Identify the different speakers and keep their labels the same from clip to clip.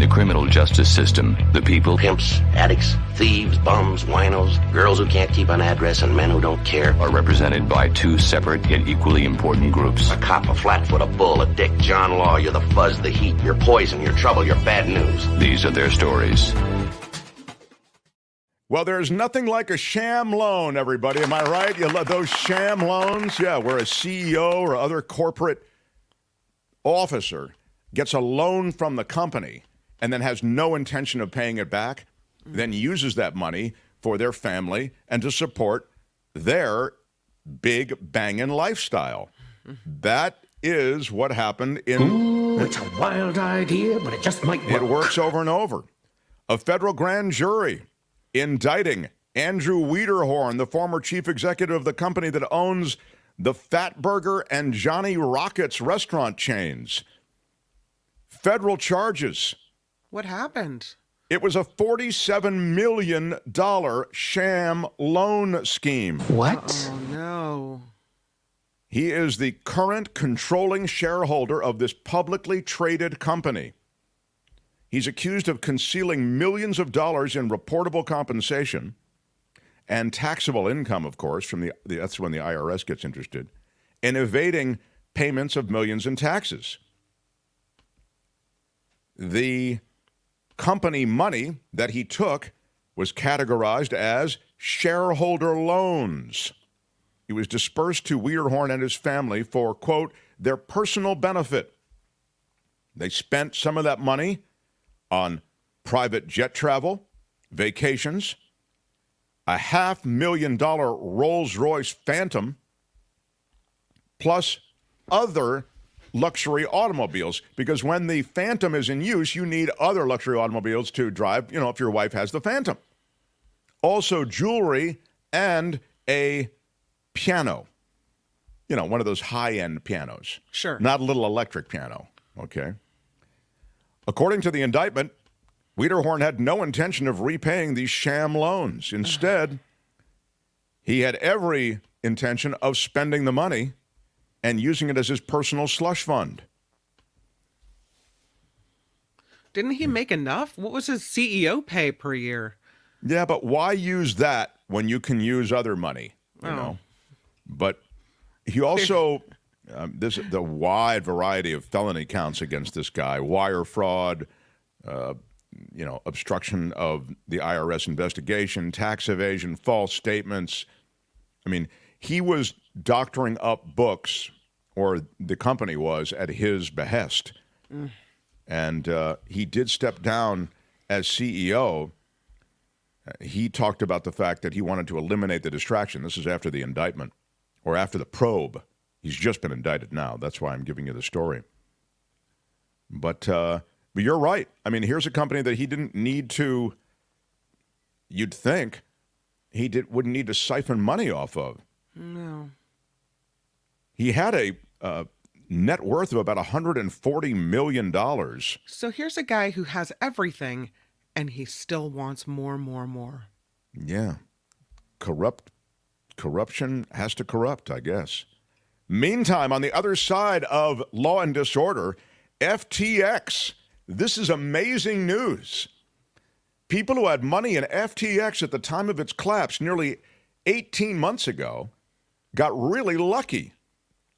Speaker 1: the criminal justice system, the people,
Speaker 2: Pimps, addicts, thieves, bums, winos, girls who can't keep an address, and men who don't care.
Speaker 1: are represented by two separate yet equally important groups.
Speaker 2: A cop, a flatfoot, a bull, a dick, John Law. You're the fuzz, the heat, you're poison, you're trouble, you're bad news.
Speaker 1: These are their stories.
Speaker 3: Well, there's nothing like a sham loan, everybody. Am I right? You love those sham loans? Yeah, where a CEO or other corporate officer gets a loan from the company and then has no intention of paying it back, then uses that money for their family and to support their big banging lifestyle. That is what happened in...
Speaker 4: Ooh, it's a wild idea, but it just might work.
Speaker 3: It works over and over. A federal grand jury indicting Andrew Wiederhorn, the former chief executive of the company that owns the Fat Burger and Johnny Rockets restaurant chains. Federal charges.
Speaker 5: What happened?
Speaker 3: It was a $47 million sham loan scheme.
Speaker 4: What?
Speaker 5: Oh, no.
Speaker 3: He is the current controlling shareholder of this publicly traded company. He's accused of concealing millions of dollars in reportable compensation and taxable income, of course, from that's when the IRS gets interested, and evading payments of millions in taxes. The company money that he took was categorized as shareholder loans. It was dispersed to Wiederhorn and his family for, quote, their personal benefit. They spent some of that money on private jet travel, vacations, a $500,000 Rolls-Royce Phantom, plus other luxury automobiles. Because when the Phantom is in use, you need other luxury automobiles to drive, if your wife has the Phantom. Also jewelry and a piano. One of those high-end pianos.
Speaker 5: Sure.
Speaker 3: Not a little electric piano, okay? According to the indictment, Wiederhorn had no intention of repaying these sham loans. Instead, he had every intention of spending the money and using it as his personal slush fund.
Speaker 5: Didn't he make enough? What was his CEO pay per year?
Speaker 3: Yeah, but why use that when you can use other money? You know? But he also... the wide variety of felony counts against this guy, wire fraud, obstruction of the IRS investigation, tax evasion, false statements. I mean, he was doctoring up books, or the company was, at his behest. And he did step down as CEO. He talked about the fact that he wanted to eliminate the distraction. This is after the indictment, or after the probe. He's just been indicted now. That's why I'm giving you the story. But you're right. I mean, here's a company that he didn't need to, you'd think, wouldn't need to siphon money off of.
Speaker 5: No.
Speaker 3: He had a net worth of about $140 million.
Speaker 5: So here's a guy who has everything, and he still wants more.
Speaker 3: Yeah. Corruption has to corrupt, I guess. Meantime, on the other side of law and disorder, FTX. This is amazing news. People who had money in FTX at the time of its collapse nearly 18 months ago got really lucky.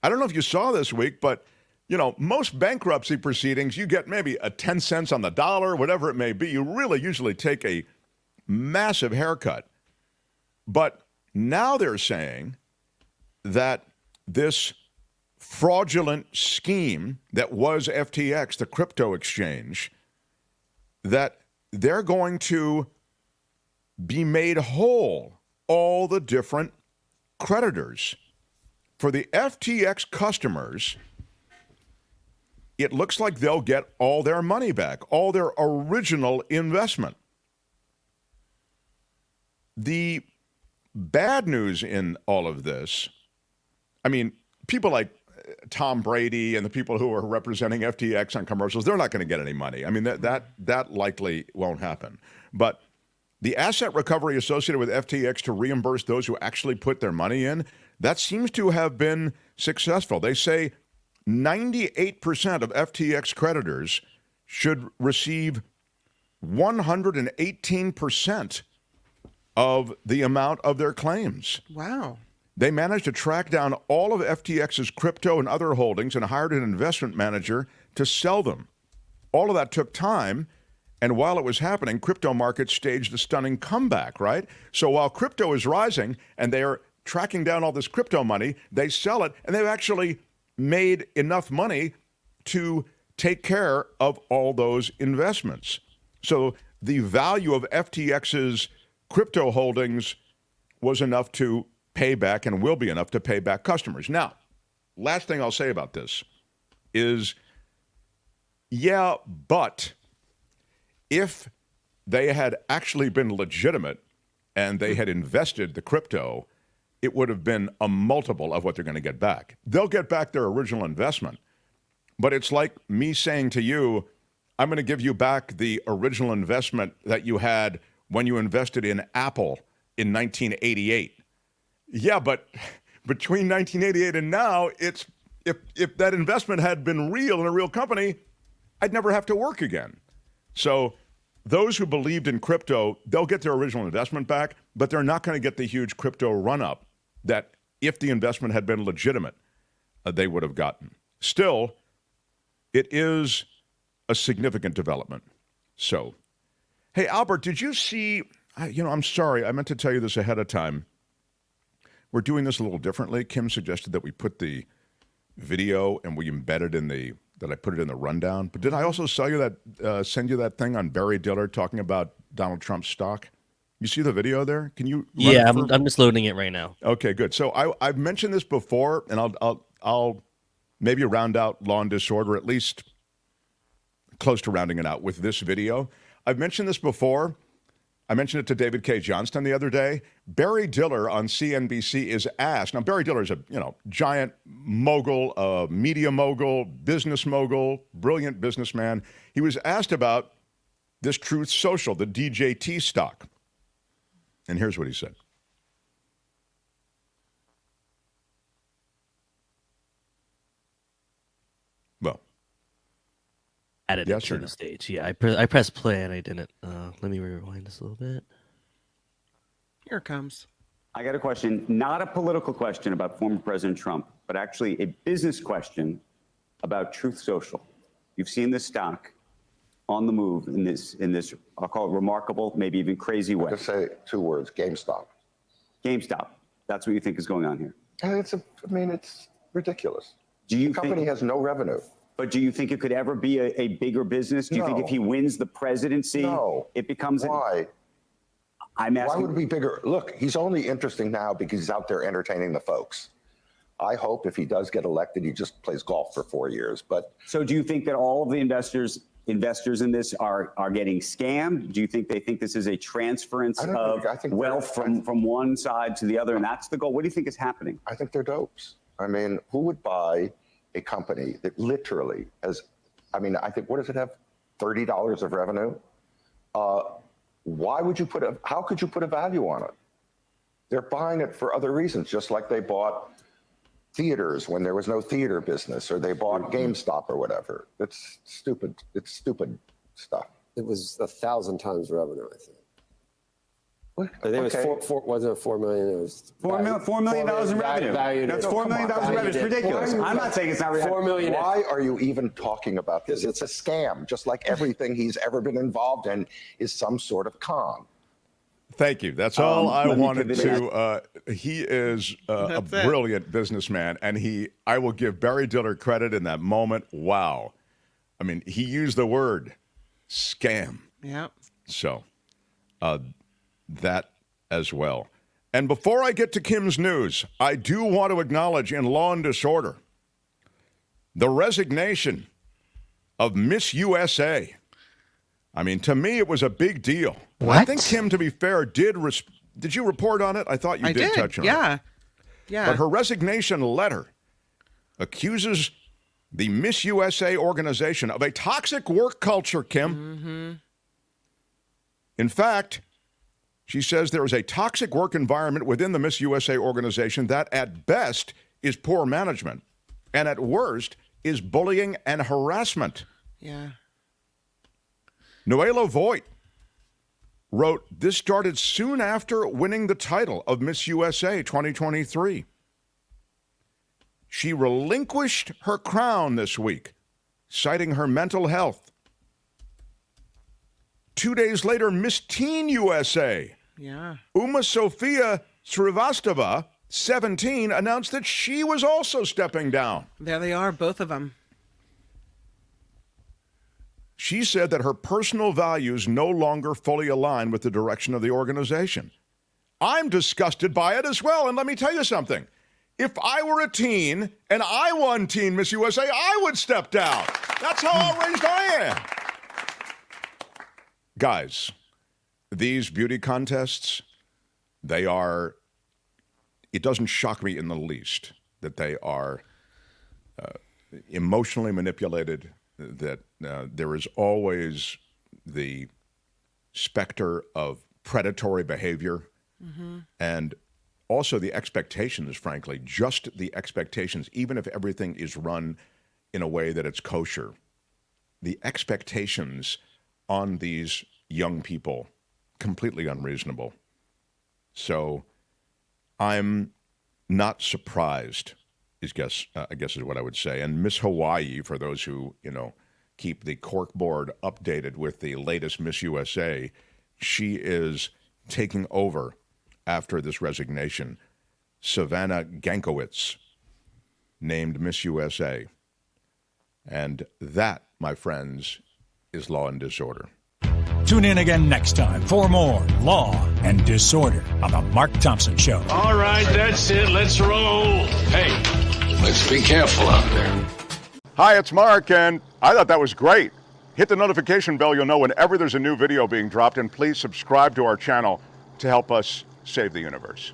Speaker 3: I don't know if you saw this week, but, most bankruptcy proceedings, you get maybe 10 cents on the dollar, whatever it may be. You really usually take a massive haircut. But now they're saying that this fraudulent scheme that was FTX, the crypto exchange, that they're going to be made whole, all the different creditors. For the FTX customers, it looks like they'll get all their money back, all their original investment. The bad news in all of this, I mean, people like Tom Brady and the people who are representing FTX on commercials, they're not going to get any money. I mean, that likely won't happen. But the asset recovery associated with FTX to reimburse those who actually put their money in, that seems to have been successful. They say 98% of FTX creditors should receive 118% of the amount of their claims.
Speaker 5: Wow.
Speaker 3: They managed to track down all of FTX's crypto and other holdings and hired an investment manager to sell them. All of that took time, and while it was happening, crypto markets staged a stunning comeback, right? So while crypto is rising and they are tracking down all this crypto money, they sell it, and they've actually made enough money to take care of all those investments. So the value of FTX's crypto holdings was enough to pay back and will be enough to pay back customers. Now, last thing I'll say about this is, yeah, but if they had actually been legitimate and they had invested the crypto, it would have been a multiple of what they're going to get back. They'll get back their original investment. But it's like me saying to you, I'm going to give you back the original investment that you had when you invested in Apple in 1988. Yeah, but between 1988 and now, it's if that investment had been real in a real company, I'd never have to work again. So those who believed in crypto, they'll get their original investment back, but they're not going to get the huge crypto run-up that if the investment had been legitimate, they would have gotten. Still, it is a significant development. So, hey, Albert, did you see, I'm sorry, I meant to tell you this ahead of time. We're doing this a little differently. Kim suggested that we put the video and we embed it that I put it in the rundown. But did I also send you that thing on Barry Diller talking about Donald Trump's stock? You see the video there? Can you?
Speaker 6: Yeah, I'm just loading it right now.
Speaker 3: Okay, good. So I've mentioned this before, and I'll maybe round out Law and Disorder, at least close to rounding it out with this video. I've mentioned this before. I mentioned it to David K. Johnston the other day. Barry Diller on CNBC is asked. Now, Barry Diller is a giant mogul, media mogul, business mogul, brilliant businessman. He was asked about this Truth Social, the DJT stock. And here's what he said. Well,
Speaker 6: Added
Speaker 3: yes
Speaker 6: it to
Speaker 3: or
Speaker 6: the
Speaker 3: no?
Speaker 6: stage. Yeah, I pressed play and I didn't. Let me rewind this a little bit.
Speaker 5: Here it comes.
Speaker 7: I got a question, not a political question about former President Trump, but actually a business question about Truth Social. You've seen this stock on the move in this, I'll call it remarkable, maybe even crazy way.
Speaker 8: Just say two words: GameStop.
Speaker 7: GameStop. That's what you think is going on here.
Speaker 8: It's ridiculous.
Speaker 7: The
Speaker 8: company has no revenue.
Speaker 7: But do you think it could ever be a bigger business? Do you think if he wins the presidency, it becomes?
Speaker 8: Why?
Speaker 7: I'm asking.
Speaker 8: Why would it be bigger? Look, he's only interesting now because he's out there entertaining the folks. I hope if he does get elected, he just plays golf for 4 years. But
Speaker 7: so, do you think that all of the investors in this are getting scammed? Do you think they think this is a transference of wealth from one side to the other, and that's the goal? What do you think is happening?
Speaker 8: I think they're dopes. I mean, who would buy a company that literally has, I think, what does it have? $30 of revenue? Why would you how could you put a value on it? They're buying it for other reasons, just like they bought theaters when there was no theater business, or they bought GameStop or whatever. It's stupid. It's stupid stuff.
Speaker 9: It was 1,000 times revenue, I think.
Speaker 8: What?
Speaker 9: I think it was wasn't it $4 million? It was
Speaker 7: $4 million in revenue. That's $4 million in revenue. It's ridiculous. I'm not saying it's not
Speaker 9: $4 million.
Speaker 8: Why are you even talking about this? It's a scam, just like everything he's ever been involved in is some sort of con.
Speaker 3: Thank you. That's all I wanted to. He is a brilliant businessman, and I will give Barry Diller credit in that moment. Wow. I mean, he used the word scam.
Speaker 5: Yeah.
Speaker 3: So that as well. And before I get to Kim's news, I do want to acknowledge in Law and Disorder the resignation of Miss USA. I mean, to me, it was a big deal.
Speaker 6: What?
Speaker 3: I think Kim, to be fair, did you report on it? I thought you did touch on it.
Speaker 5: Yeah.
Speaker 3: But her resignation letter accuses the Miss USA organization of a toxic work culture, Kim.
Speaker 5: Mm-hmm.
Speaker 3: In fact, she says there is a toxic work environment within the Miss USA organization that at best is poor management and at worst is bullying and harassment.
Speaker 5: Yeah.
Speaker 3: Noela Voigt wrote, this started soon after winning the title of Miss USA 2023. She relinquished her crown this week, citing her mental health. 2 days later, Miss Teen USA.
Speaker 5: Yeah.
Speaker 3: Uma Sofia Srivastava, 17, announced that she was also stepping down.
Speaker 5: There they are, both of them.
Speaker 3: She said that her personal values no longer fully align with the direction of the organization. I'm disgusted by it as well, and let me tell you something. If I were a teen and I won Teen Miss USA, I would step down. That's how outraged I am. Guys, these beauty contests, they are, it doesn't shock me in the least that they are emotionally manipulated, that there is always the specter of predatory behavior, and also the expectations, frankly, just the expectations, even if everything is run in a way that it's kosher, the expectations on these young people, completely unreasonable. So I'm not surprised, I guess is what I would say. And Miss Hawaii, for those who, keep the cork board updated with the latest Miss USA, she is taking over after this resignation. Savannah Gankowitz named Miss USA. And that, my friends, is Law and Disorder.
Speaker 10: Tune in again next time for more Law and Disorder on The Mark Thompson Show.
Speaker 11: All right, that's it. Let's roll. Hey, let's be careful out there.
Speaker 3: Hi, it's Mark, and I thought that was great. Hit the notification bell. You'll know whenever there's a new video being dropped, and please subscribe to our channel to help us save the universe.